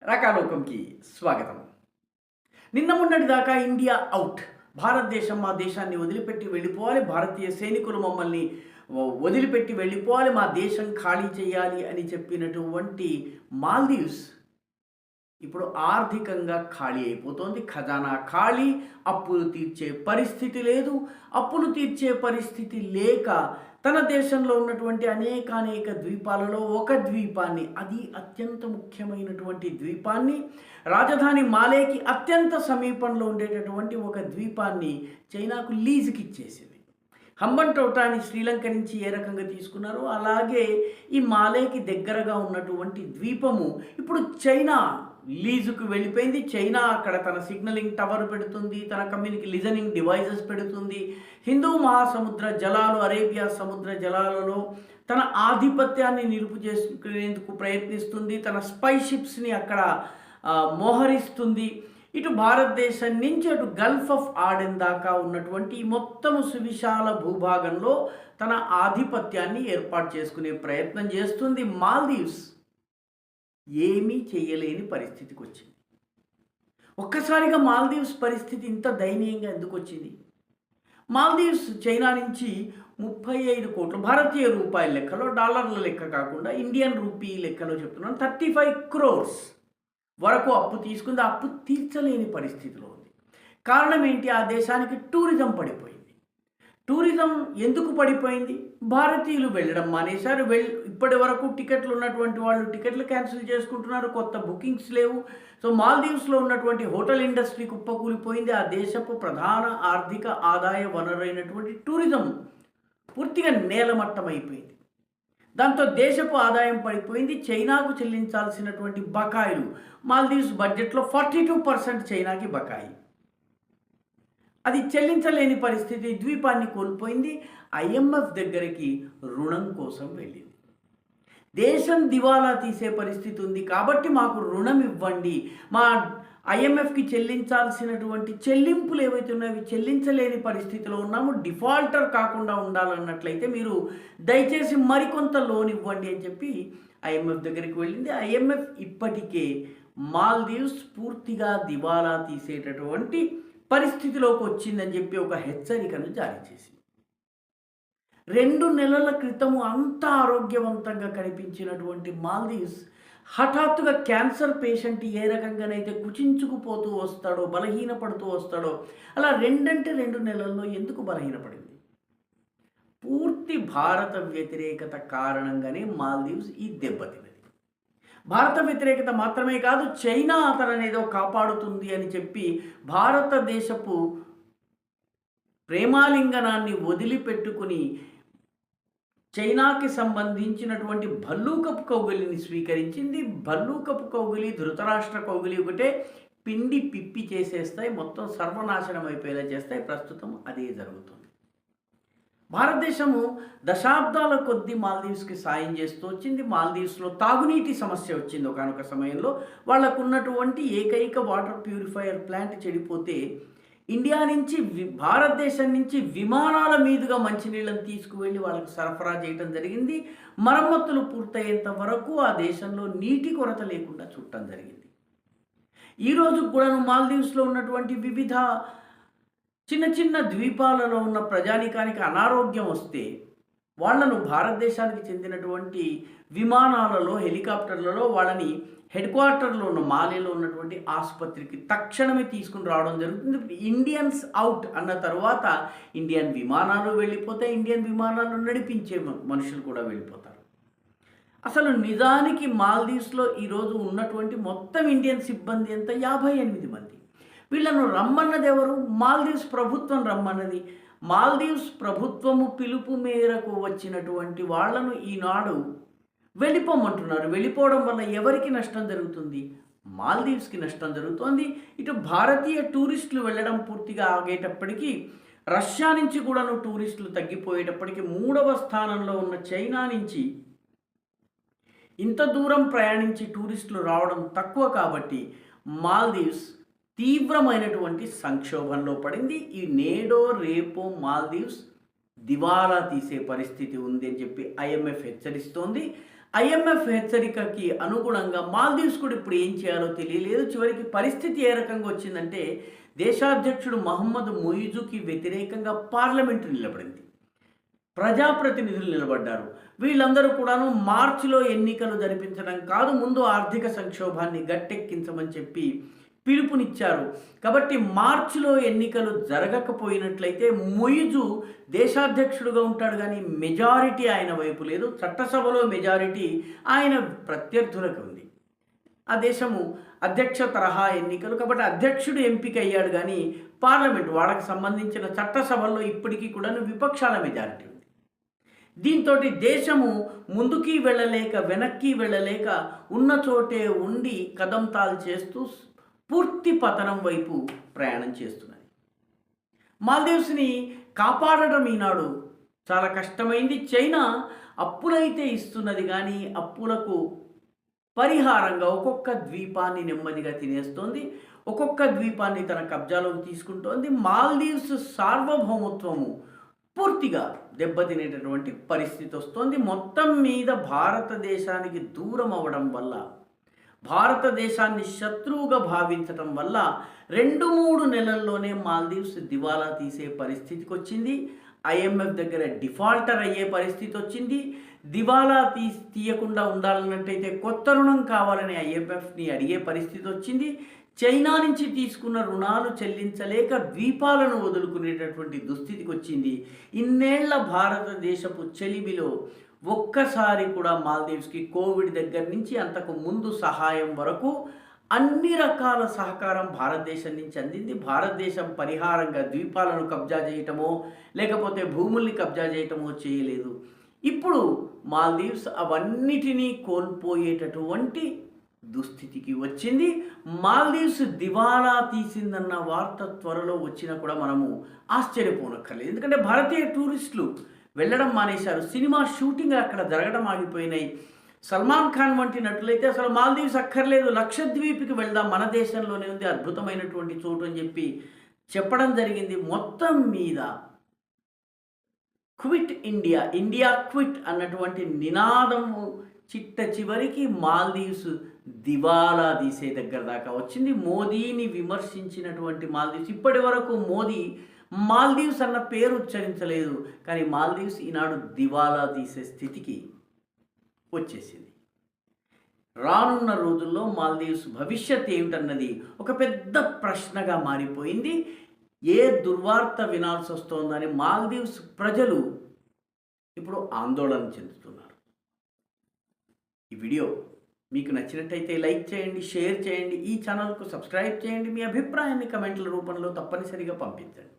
రకాలోకంకి స్వాగతం. నిన్న మొన్నటి దాకా ఇండియా ఔట్. భారతదేశం మా దేశాన్ని వదిలిపెట్టి వెళ్ళిపోవాలి. భారతీయ సైనికులు మమ్మల్ని వదిలిపెట్టి వెళ్ళిపోవాలి. మా దేశం ఖాళీ చేయాలి అని చెప్పినటువంటి మాల్దీవ్స్ ఇప్పుడు ఆర్థికంగా ఖాళీ అయిపోతోంది. ఖజానా ఖాళీ, అప్పులు తీర్చే పరిస్థితి లేదు. అప్పులు తీర్చే పరిస్థితి లేక తన దేశంలో ఉన్నటువంటి అనేక ద్వీపాలలో ఒక ద్వీపాన్ని, అది అత్యంత ముఖ్యమైనటువంటి ద్వీపాన్ని, రాజధాని మాలేకి అత్యంత సమీపంలో ఉండేటటువంటి ఒక ద్వీపాన్ని చైనాకు లీజుకి ఇచ్చేసింది. హంబన్టోటాని శ్రీలంక నుంచి ఏ రకంగా తీసుకున్నారో అలాగే ఈ మాలేకి దగ్గరగా ఉన్నటువంటి ద్వీపము ఇప్పుడు చైనా లీజుకు వెళ్ళిపోయింది. చైనా అక్కడ తన సిగ్నలింగ్ టవర్ పెడుతుంది, తన లిజనింగ్ డివైజెస్ పెడుతుంది. హిందూ మహాసముద్ర జలాలు, అరేబియా సముద్ర జలాలలో తన ఆధిపత్యాన్ని నిలుపు చేసుకునేందుకు ప్రయత్నిస్తుంది. తన స్పై షిప్స్ని అక్కడ మోహరిస్తుంది. ఇటు భారతదేశం నుంచి అటు గల్ఫ్ ఆఫ్ ఆడెన్ దాకా ఉన్నటువంటి మొత్తము సువిశాల భూభాగంలో తన ఆధిపత్యాన్ని ఏర్పాటు చేసుకునే ప్రయత్నం చేస్తుంది. మాల్దీవ్స్ ఏమీ చేయలేని పరిస్థితికి వచ్చింది. ఒక్కసారిగా మాల్దీవ్స్ పరిస్థితి ఇంత దయనీయంగా ఎందుకు వచ్చింది? మాల్దీవ్స్ చైనా నుంచి 35 కోట్లు భారతీయ రూపాయల లెక్కలో, డాలర్ల లెక్క కాకుండా ఇండియన్ రూపీ లెక్కలో చెప్తున్నాను, 35 crores వరకు అప్పు తీసుకుంది. అప్పు తీర్చలేని పరిస్థితిలో ఉంది. కారణం ఏంటి? ఆ దేశానికి టూరిజం పడిపోయింది. టూరిజం ఎందుకు పడిపోయింది? భారతీయులు వెళ్ళడం మానేశారు. ఇప్పటి వరకు టికెట్లు ఉన్నటువంటి వాళ్ళు టికెట్లు క్యాన్సిల్ చేసుకుంటున్నారు. కొత్త బుకింగ్స్ లేవు. సో మాల్దీవ్స్లో ఉన్నటువంటి హోటల్ ఇండస్ట్రీ కుప్పకూలిపోయింది. ఆ దేశపు ప్రధాన ఆర్థిక ఆదాయ వనరైనటువంటి టూరిజం పూర్తిగా నేలమట్టం అయిపోయింది. దాంతో దేశపు ఆదాయం పడిపోయింది. చైనాకు చెల్లించాల్సినటువంటి బకాయిలు, మాల్దీవ్స్ బడ్జెట్లో 42% చైనాకి బకాయి, అది చెల్లించలేని పరిస్థితి. ద్వీపాన్ని కోల్పోయింది. ఐఎంఎఫ్ దగ్గరికి రుణం కోసం వెళ్ళింది. దేశం దివాలా తీసే పరిస్థితి ఉంది కాబట్టి మాకు రుణం ఇవ్వండి, మా ఐఎంఎఫ్కి చెల్లించాల్సినటువంటి చెల్లింపులు ఏవైతే ఉన్నాయో చెల్లించలేని పరిస్థితిలో ఉన్నాము, డిఫాల్టర్ కాకుండా ఉండాలన్నట్లయితే మీరు దయచేసి మరికొంత లోన్ ఇవ్వండి అని చెప్పి ఐఎంఎఫ్ దగ్గరికి వెళ్ళింది. ఐఎంఎఫ్ ఇప్పటికే మాల్దీవ్స్ పూర్తిగా దివాలా తీసేటటువంటి పరిస్థితిలోకి వచ్చిందని చెప్పి ఒక హెచ్చరికను జారీ చేసింది. 2 నెలల క్రితము అంత ఆరోగ్యవంతంగా కనిపించినటువంటి మాల్దీవ్స్ హఠాత్తుగా క్యాన్సర్ పేషెంట్ ఏ రకంగానైతే కుచించుకుపోతూ వస్తాడో, బలహీనపడుతూ వస్తాడో, అలా 2 నెలల్లో ఎందుకు బలహీనపడింది? పూర్తి భారత వ్యతిరేకత కారణంగానే మాల్దీవ్స్ ఈ దెబ్బతిన్నది. భారత వ్యతిరేకత మాత్రమే కాదు, చైనా అతననేదో కాపాడుతుంది అని చెప్పి భారతదేశపు ప్రేమాలింగనాన్ని వదిలిపెట్టుకుని చైనాకి సంబంధించినటువంటి భల్లూకపు కౌగిలిని స్వీకరించింది. భల్లూకపు కౌగిలి, ధృతరాష్ట్ర కౌగిలి ఒకటే పిండి పిప్పి చేసేస్తాయి, మొత్తం సర్వనాశనం అయిపోయేలా చేస్తాయి. ప్రస్తుతం అదే జరుగుతుంది. భారతదేశము దశాబ్దాల కొద్దీ మాల్దీవ్స్కి సాయం చేస్తూ వచ్చింది. మాల్దీవ్స్లో తాగునీటి సమస్య వచ్చింది ఒకానొక సమయంలో. వాళ్ళకు ఉన్నటువంటి ఏకైక వాటర్ ప్యూరిఫైయర్ ప్లాంట్ చెడిపోతే ఇండియా నుంచి భారతదేశం నుంచి విమానాల మీదుగా మంచినీళ్ళని తీసుకువెళ్ళి వాళ్ళకు సరఫరా చేయడం జరిగింది. మరమ్మతులు పూర్తయ్యేంత వరకు ఆ దేశంలో నీటి కొరత లేకుండా చూడటం జరిగింది. ఈరోజు కూడా మాల్దీవ్స్లో ఉన్నటువంటి వివిధ చిన్న ద్వీపాలలో ఉన్న ప్రజానికానికి అనారోగ్యం వస్తే వాళ్లను భారతదేశానికి చెందినటువంటి విమానాలలో, హెలికాప్టర్లలో వాళ్ళని హెడ్ క్వార్టర్లో ఉన్న మాలేలో ఉన్నటువంటి ఆసుపత్రికి తక్షణమే తీసుకుని రావడం జరుగుతుంది. ఇండియన్స్ అవుట్ అన్న తర్వాత ఇండియన్ విమానాలు వెళ్ళిపోతాయి, ఇండియన్ విమానాలు నడిపించే మనుషులు కూడా వెళ్ళిపోతారు. అసలు నిజానికి మాల్దీవ్స్లో ఈరోజు ఉన్నటువంటి మొత్తం ఇండియన్ సిబ్బంది ఎంత? 58 మంది. వీళ్ళను రమ్మన్నది ఎవరు? మాల్దీవ్స్ ప్రభుత్వం రమ్మన్నది. మాల్దీవ్స్ ప్రభుత్వము పిలుపు మేరకు వచ్చినటువంటి వాళ్లను ఈనాడు వెళ్ళిపోమంటున్నారు. వెళ్ళిపోవడం వల్ల ఎవరికి నష్టం జరుగుతుంది? మాల్దీవ్స్కి నష్టం జరుగుతోంది. ఇటు భారతీయ టూరిస్టులు వెళ్ళడం పూర్తిగా ఆగేటప్పటికీ, రష్యా నుంచి కూడాను టూరిస్టులు తగ్గిపోయేటప్పటికీ 3వ స్థానంలో ఉన్న చైనా నుంచి ఇంత దూరం ప్రయాణించి టూరిస్టులు రావడం తక్కువ కాబట్టి మాల్దీవ్స్ తీవ్రమైనటువంటి సంక్షోభంలో పడింది. ఈ నేడో రేపో మాల్దీవ్స్ దివాలా తీసే పరిస్థితి ఉంది అని చెప్పి ఐఎంఎఫ్ హెచ్చరిస్తోంది. ఐఎంఎఫ్ హెచ్చరికకి అనుగుణంగా మాల్దీవ్స్ కూడా ఇప్పుడు ఏం చేయాలో తెలియలేదు. చివరికి పరిస్థితి ఏ రకంగా వచ్చిందంటే దేశాధ్యక్షుడు మహమ్మద్ మొయిజుకి వ్యతిరేకంగా పార్లమెంటు నిలబడింది. ప్రజాప్రతినిధులు నిలబడ్డారు. వీళ్ళందరూ కూడాను మార్చిలో ఎన్నికలు జరిపించడం కాదు, ముందు ఆర్థిక సంక్షోభాన్ని గట్టెక్కించమని చెప్పి పిలుపునిచ్చారు. కాబట్టి మార్చిలో ఎన్నికలు జరగకపోయినట్లయితే మొయిజు దేశాధ్యక్షుడుగా ఉంటాడు, కానీ మెజారిటీ ఆయన వైపు లేదు. చట్టసభలో మెజారిటీ ఆయన ప్రత్యర్థులకు ఉంది. ఆ దేశము అధ్యక్ష తరహా ఎన్నికలు కాబట్టి అధ్యక్షుడు ఎంపిక అయ్యాడు, కానీ పార్లమెంట్ వాళ్ళకి సంబంధించిన చట్టసభల్లో ఇప్పటికీ కూడా విపక్షాల మెజారిటీ ఉంది. దీంతో దేశము ముందుకి వెళ్ళలేక వెనక్కి వెళ్ళలేక ఉన్న చోటే ఉండి కదంతాలు చేస్తూ పూర్తి పతనం వైపు ప్రయాణం చేస్తున్నది. మాల్దీవ్స్ని కాపాడడం ఈనాడు చాలా కష్టమైంది. చైనా అప్పులైతే ఇస్తున్నది, కానీ అప్పులకు పరిహారంగా ఒక్కొక్క ద్వీపాన్ని నెమ్మదిగా తినేస్తోంది, ఒక్కొక్క ద్వీపాన్ని తన కబ్జాలోకి తీసుకుంటోంది. మాల్దీవ్స్ సార్వభౌమత్వము పూర్తిగా దెబ్బతినేటటువంటి పరిస్థితి వస్తోంది. మొత్తం మీద భారతదేశానికి దూరం అవ్వడం వల్ల, భారతదేశాన్ని శత్రువుగా భావించటం వల్ల 2-3 నెలల్లోనే మాల్దీవ్స్ దివాలా తీసే పరిస్థితికి వచ్చింది. ఐఎంఎఫ్ దగ్గర డిఫాల్టర్ అయ్యే పరిస్థితి వచ్చింది. దివాలా తీయకుండా ఉండాలన్నట్టయితే కొత్త రుణం కావాలని ఐఎంఎఫ్ని అడిగే పరిస్థితి వచ్చింది. చైనా నుంచి తీసుకున్న రుణాలు చెల్లించలేక ద్వీపాలను వదులుకునేటటువంటి దుస్థితికి వచ్చింది. ఇన్నేళ్ల భారతదేశపు చెలిమిలో ఒక్కసారి కూడా మాల్దీవ్స్కి కోవిడ్ దగ్గర నుంచి అంతకు ముందు సహాయం వరకు అన్ని రకాల సహకారం భారతదేశం నుంచి అందింది. భారతదేశం పరిహారంగా ద్వీపాలను కబ్జా చేయటమో లేకపోతే భూముల్ని కబ్జా చేయటమో చేయలేదు. ఇప్పుడు మాల్దీవ్స్ అవన్నిటినీ కోల్పోయేటటువంటి దుస్థితికి వచ్చింది. మాల్దీవ్స్ దివాలా తీసిందన్న వార్త త్వరలో వచ్చినా కూడా మనము ఆశ్చర్యపోనక్కర్లేదు. ఎందుకంటే భారతీయ టూరిస్టులు వెళ్ళడం మానేశారు. సినిమా షూటింగ్ అక్కడ జరగడం ఆగిపోయినాయి. సల్మాన్ ఖాన్ వంటి నటులైతే అసలు మాల్దీవ్స్ అక్కర్లేదు, లక్షద్వీప్కి వెళ్దాం, మన దేశంలోనే ఉంది అద్భుతమైనటువంటి చోటు అని చెప్పి చెప్పడం జరిగింది. మొత్తం మీద క్విట్ ఇండియా, ఇండియా క్విట్ అన్నటువంటి నినాదము చిట్ట చివరికి మాల్దీవ్స్ దివాలా తీసే దగ్గర దాకా వచ్చింది. మోదీని విమర్శించినటువంటి మాల్దీవ్స్ ఇప్పటి వరకు మోదీ మాల్దీవ్స్ అన్న పేరు ఉచ్చరించలేదు, కానీ మాల్దీవ్స్ ఈనాడు దివాలా తీసే స్థితికి వచ్చేసింది. రానున్న రోజుల్లో మాల్దీవ్స్ భవిష్యత్ ఏమిటన్నది ఒక పెద్ద ప్రశ్నగా మారిపోయింది. ఏ దుర్వార్త వినాల్సి వస్తోందని మాల్దీవ్స్ ప్రజలు ఇప్పుడు ఆందోళన చెందుతున్నారు. ఈ వీడియో మీకు నచ్చినట్టయితే లైక్ చేయండి, షేర్ చేయండి, ఈ ఛానల్కు సబ్స్క్రైబ్ చేయండి, మీ అభిప్రాయాన్ని కమెంట్ల రూపంలో తప్పనిసరిగా పంపించండి.